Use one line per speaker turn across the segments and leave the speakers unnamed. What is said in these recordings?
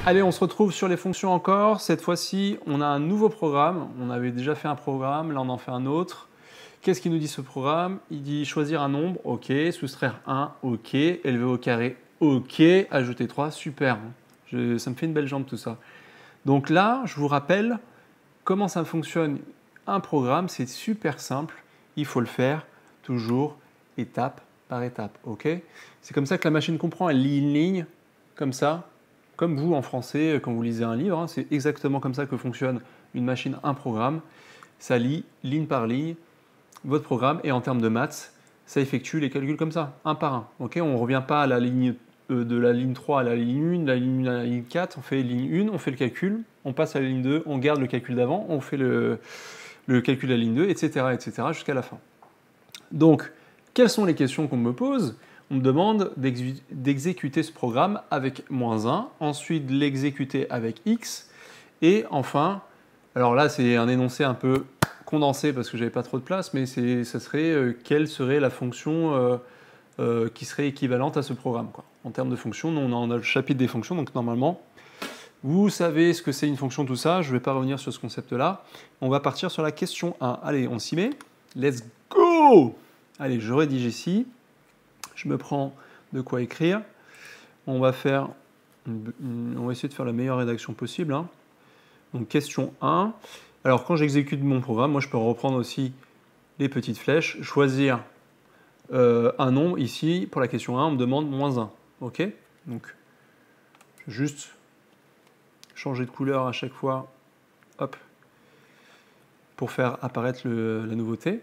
Allez, on se retrouve sur les fonctions encore. Cette fois-ci, on a un nouveau programme. On avait déjà fait un programme, là on en fait un autre. Qu'est-ce qu'il nous dit ce programme? Il dit choisir un nombre, ok, soustraire 1, ok, élever au carré, ok, ajouter 3, super. Ça me fait une belle jambe tout ça. Donc là, je vous rappelle comment ça fonctionne un programme, c'est super simple. Il faut le faire toujours étape par étape, ok? C'est comme ça que la machine comprend, elle lit une ligne, comme ça, comme vous en français quand vous lisez un livre, hein, c'est exactement comme ça que fonctionne une machine, un programme. Ça lit ligne par ligne votre programme et en termes de maths, ça effectue les calculs comme ça, un par un. Okay, on ne revient pas à la ligne de la ligne 3 à la ligne 1, la ligne 1 à la ligne 4, on fait ligne 1, on fait le calcul, on passe à la ligne 2, on garde le calcul d'avant, on fait le calcul de la ligne 2, etc. etc. jusqu'à la fin. Donc, quelles sont les questions qu'on me pose? On me demande d'exécuter ce programme avec -1, ensuite de l'exécuter avec x, et enfin, alors là c'est un énoncé un peu condensé parce que j'avais pas trop de place, mais ça serait quelle serait la fonction qui serait équivalente à ce programme, quoi. En termes de fonctions, nous on a le chapitre des fonctions, donc normalement, vous savez ce que c'est une fonction, tout ça, je ne vais pas revenir sur ce concept-là. On va partir sur la question 1. Allez, on s'y met. Let's go! Allez, je rédige ici. Je me prends de quoi écrire. On va essayer de faire la meilleure rédaction possible, hein. Donc, question 1. Alors, quand j'exécute mon programme, moi, je peux reprendre aussi les petites flèches, choisir un nombre. Ici, pour la question 1, on me demande -1. OK? Donc, juste changer de couleur à chaque fois, hop, pour faire apparaître la nouveauté.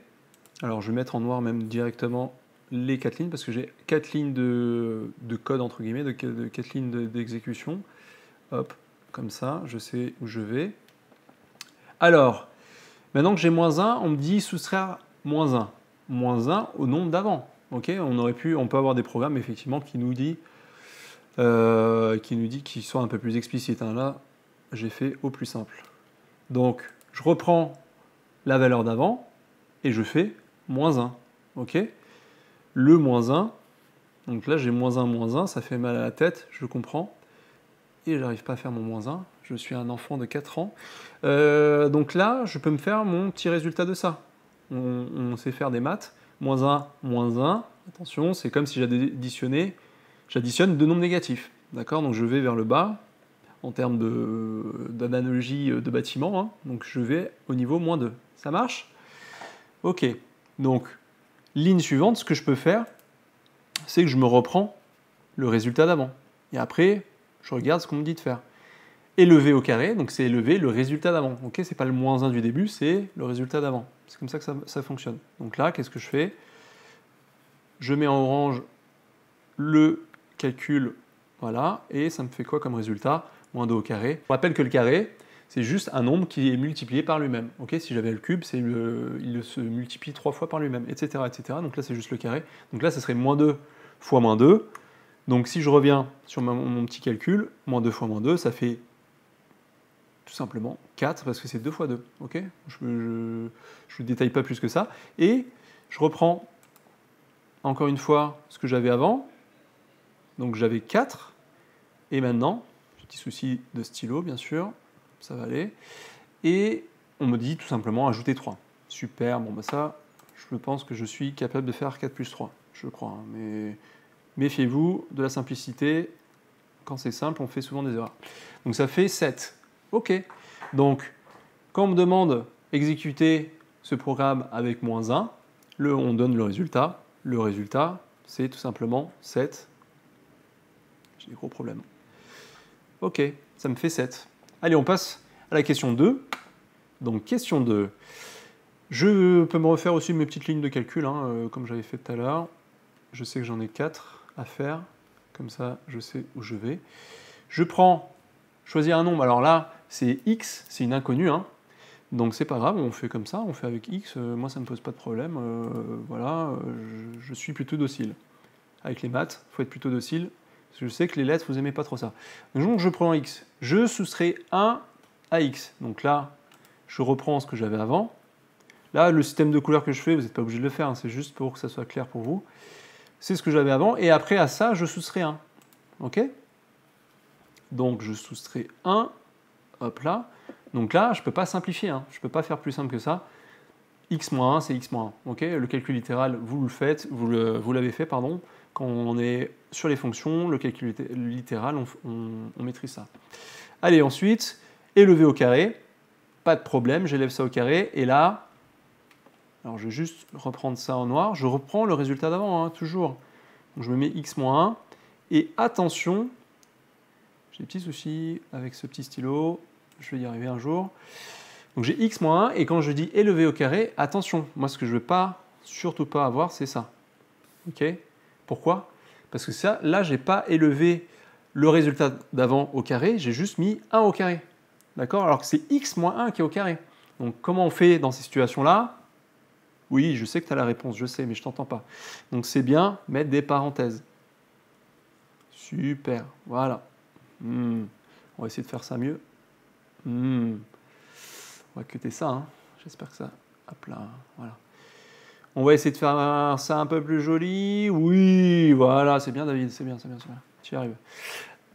Alors, je vais mettre en noir même directement les 4 lignes, parce que j'ai 4 lignes de code, entre guillemets, de 4 lignes d'exécution. Hop, comme ça, je sais où je vais. Alors, maintenant que j'ai -1, on me dit soustraire -1. -1 au nombre d'avant. Okay, on peut avoir des programmes, effectivement, qui nous dit qu'ils sont un peu plus explicites, hein. Là, j'ai fait au plus simple. Donc, je reprends la valeur d'avant et je fais -1. Ok, le -1, donc là j'ai -1, ça fait mal à la tête, je comprends. Et j'arrive pas à faire mon -1, je suis un enfant de 4 ans. Donc là, je peux me faire mon petit résultat de ça. On sait faire des maths. -1, -1, attention, c'est comme si j'additionne deux nombres négatifs. D'accord? Donc je vais vers le bas, en termes d'analogie de bâtiment, hein. Donc je vais au niveau -2. Ça marche? Ok. Donc, ligne suivante, ce que je peux faire, c'est que je me reprends le résultat d'avant. Et après, je regarde ce qu'on me dit de faire. Élever au carré, donc c'est élever le résultat d'avant. Ok, c'est pas le -1 du début, c'est le résultat d'avant. C'est comme ça que ça fonctionne. Donc là, qu'est-ce que je fais? Je mets en orange le calcul, voilà, et ça me fait quoi comme résultat? -2 au carré. Je rappelle que le carré, c'est juste un nombre qui est multiplié par lui-même. Okay, si j'avais le cube, il se multiplie 3 fois par lui-même, etc., etc. Donc là, c'est juste le carré. Donc là, ça serait -2 fois -2. Donc si je reviens sur mon petit calcul, -2 fois -2, ça fait tout simplement 4, parce que c'est 2 fois 2. Okay, je ne détaille pas plus que ça. Et je reprends encore une fois ce que j'avais avant. Donc j'avais 4. Et maintenant, petit souci de stylo, bien sûr, ça va aller. Et on me dit tout simplement ajouter 3. Super, bon bah ça, je pense que je suis capable de faire 4 plus 3, je crois. Hein, mais méfiez-vous de la simplicité. Quand c'est simple, on fait souvent des erreurs. Donc ça fait 7. Ok. Donc, quand on me demande exécuter ce programme avec -1, on donne le résultat. Le résultat, c'est tout simplement 7. J'ai des gros problèmes. Ok, ça me fait 7. Allez, on passe à la question 2. Donc, question 2. Je peux me refaire aussi mes petites lignes de calcul, hein, comme j'avais fait tout à l'heure. Je sais que j'en ai 4 à faire. Comme ça, je sais où je vais. Je prends, choisir un nombre. Alors là, c'est x, c'est une inconnue, hein. Donc c'est pas grave, on fait comme ça, on fait avec x. Moi, ça ne me pose pas de problème. Voilà, je suis plutôt docile. Avec les maths, il faut être plutôt docile. Parce que je sais que les lettres, vous n'aimez pas trop ça. Donc je prends x. Je soustrais 1 à x. Donc là, je reprends ce que j'avais avant. Là, le système de couleurs que je fais, vous n'êtes pas obligé de le faire, hein, c'est juste pour que ça soit clair pour vous. C'est ce que j'avais avant. Et après, à ça, je soustrais 1. Ok? donc je soustrais 1, hop là. Donc là, je ne peux pas simplifier, hein. Je ne peux pas faire plus simple que ça. X moins 1, c'est X moins 1. Okay, le calcul littéral, vous le faites, vous l'avez fait, pardon. Quand on est sur les fonctions, le calcul littéral, on maîtrise ça. Allez, ensuite, élever au carré. Pas de problème, j'élève ça au carré. Et là, alors je vais juste reprendre ça en noir. Je reprends le résultat d'avant, hein, toujours. Donc je me mets X moins 1. Et attention, j'ai des petits soucis avec ce petit stylo. Je vais y arriver un jour. Donc j'ai X moins 1. Et quand je dis élever au carré, attention. Moi, ce que je ne veux pas, surtout pas avoir, c'est ça. OK ? Pourquoi? Parce que ça, là, je n'ai pas élevé le résultat d'avant au carré, j'ai juste mis 1 au carré. D'accord? Alors que c'est X moins 1 qui est au carré. Donc comment on fait dans ces situations-là? Oui, je sais que tu as la réponse, je sais, mais je ne t'entends pas. Donc c'est bien mettre des parenthèses. Super, voilà. On va essayer de faire ça mieux. On va cuter ça, hein. J'espère que ça... Hop là, voilà. On va essayer de faire ça un peu plus joli. Oui, voilà, c'est bien David, c'est bien, c'est bien, c'est bien. Tu y arrives.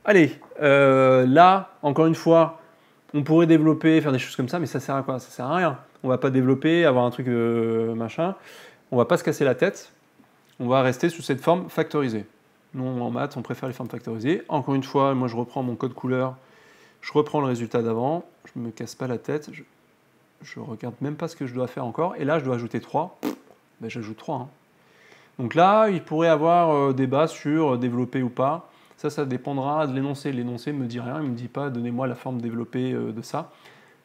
Allez, là, encore une fois, on pourrait développer, faire des choses comme ça, mais ça sert à quoi? Ça sert à rien. On va pas développer, avoir un truc machin. On va pas se casser la tête. On va rester sous cette forme factorisée. Nous, en maths, on préfère les formes factorisées. Encore une fois, moi, je reprends mon code couleur. Je reprends le résultat d'avant. Je me casse pas la tête. Je regarde même pas ce que je dois faire encore. Et là, je dois ajouter 3. Ben, j'ajoute 3. Hein. Donc là, il pourrait y avoir débat sur développer ou pas. Ça dépendra de l'énoncé. L'énoncé ne me dit rien, il ne me dit pas donnez-moi la forme développée de ça.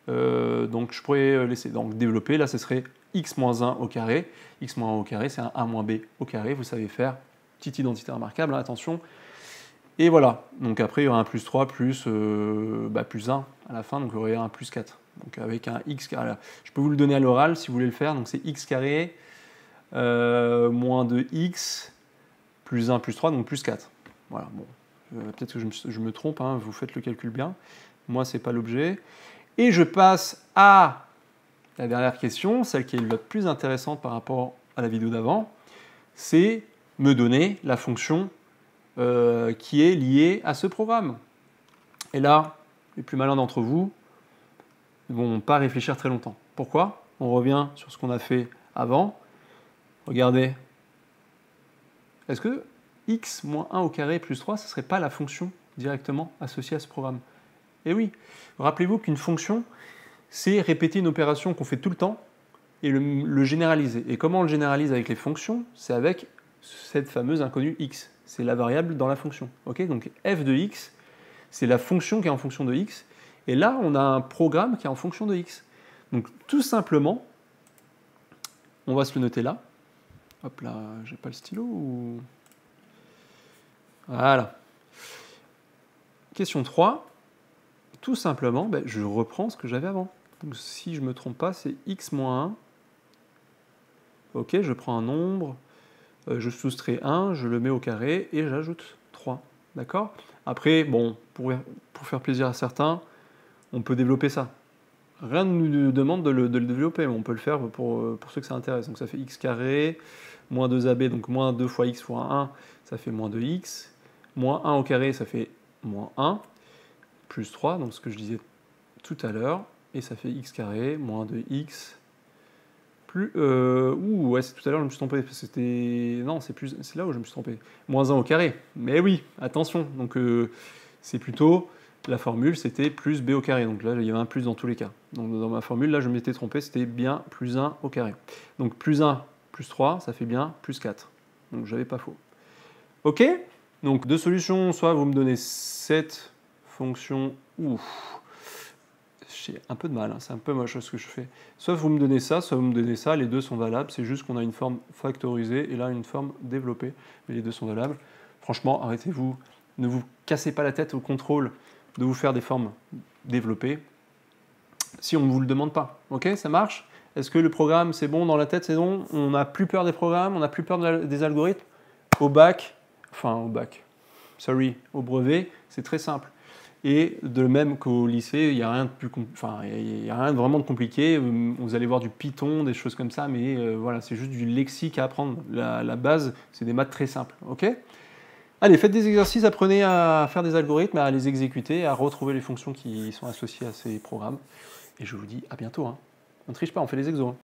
Donc je pourrais laisser. Donc développer, là ce serait x moins 1 au carré. X moins 1 au carré, c'est un a moins b au carré. Vous savez faire. Petite identité remarquable, hein, attention. Et voilà. Donc après, il y aura un plus 3 plus 1 à la fin. Donc il y aurait un plus 4. Donc avec un x carré. Je peux vous le donner à l'oral si vous voulez le faire. Donc c'est x carré moins 2x plus 1 plus 3, donc plus 4. Voilà, bon. Peut-être que je me trompe, hein, vous faites le calcul bien. Moi, ce n'est pas l'objet. Et je passe à la dernière question, celle qui est la plus intéressante par rapport à la vidéo d'avant. C'est me donner la fonction qui est liée à ce programme. Et là, les plus malins d'entre vous ne vont pas réfléchir très longtemps. Pourquoi? On revient sur ce qu'on a fait avant. Regardez. Est-ce que x moins 1 au carré plus 3, ce ne serait pas la fonction directement associée à ce programme? Eh oui, rappelez-vous qu'une fonction, c'est répéter une opération qu'on fait tout le temps et le généraliser. Et comment on le généralise avec les fonctions? C'est avec cette fameuse inconnue x. C'est la variable dans la fonction. Okay, donc f de x, c'est la fonction qui est en fonction de x. Et là, on a un programme qui est en fonction de x. Donc tout simplement, on va se le noter là. Hop là, j'ai pas le stylo ou... Voilà. Question 3. Tout simplement, je reprends ce que j'avais avant. Donc, si je ne me trompe pas, c'est x moins 1. Ok, je prends un nombre, je soustrais 1, je le mets au carré et j'ajoute 3. D'accord? Après, bon, pour faire plaisir à certains, on peut développer ça. Rien ne nous demande de le développer, mais on peut le faire pour ceux que ça intéresse. Donc ça fait x carré, moins 2ab, donc moins 2 fois x fois 1, ça fait moins 2x. Moins 1 au carré, ça fait moins 1, plus 3, donc ce que je disais tout à l'heure, et ça fait x carré, moins 2x, plus... ouais, c'est tout à l'heure, je me suis trompé, c'était... Non, c'est là où je me suis trompé. Moins 1 au carré, mais oui, attention, donc c'est plutôt... La formule, c'était plus b au carré, donc là, il y avait un plus dans tous les cas. Donc dans ma formule, là, je m'étais trompé, c'était bien plus 1 au carré. Donc plus 1, plus 3, ça fait bien plus 4. Donc j'avais pas faux. Ok? Donc deux solutions, soit vous me donnez cette fonction, j'ai un peu de mal, hein, c'est un peu moche ce que je fais. Soit vous me donnez ça, soit vous me donnez ça, les deux sont valables, c'est juste qu'on a une forme factorisée et là une forme développée, mais les deux sont valables. Franchement, arrêtez-vous, ne vous cassez pas la tête au contrôle de vous faire des formes développées si on ne vous le demande pas. Ok, ça marche? Est-ce que le programme c'est bon dans la tête, c'est bon? On n'a plus peur des programmes, on n'a plus peur des algorithmes? Au brevet, c'est très simple. Et de même qu'au lycée, il n'y a rien de plus, il y a rien vraiment de compliqué. Vous allez voir du Python, des choses comme ça, mais voilà, c'est juste du lexique à apprendre. La base, c'est des maths très simples. Ok? Allez, faites des exercices, apprenez à faire des algorithmes, à les exécuter, à retrouver les fonctions qui sont associées à ces programmes. Et je vous dis à bientôt. Hein. On ne triche pas, on fait les exos. Hein.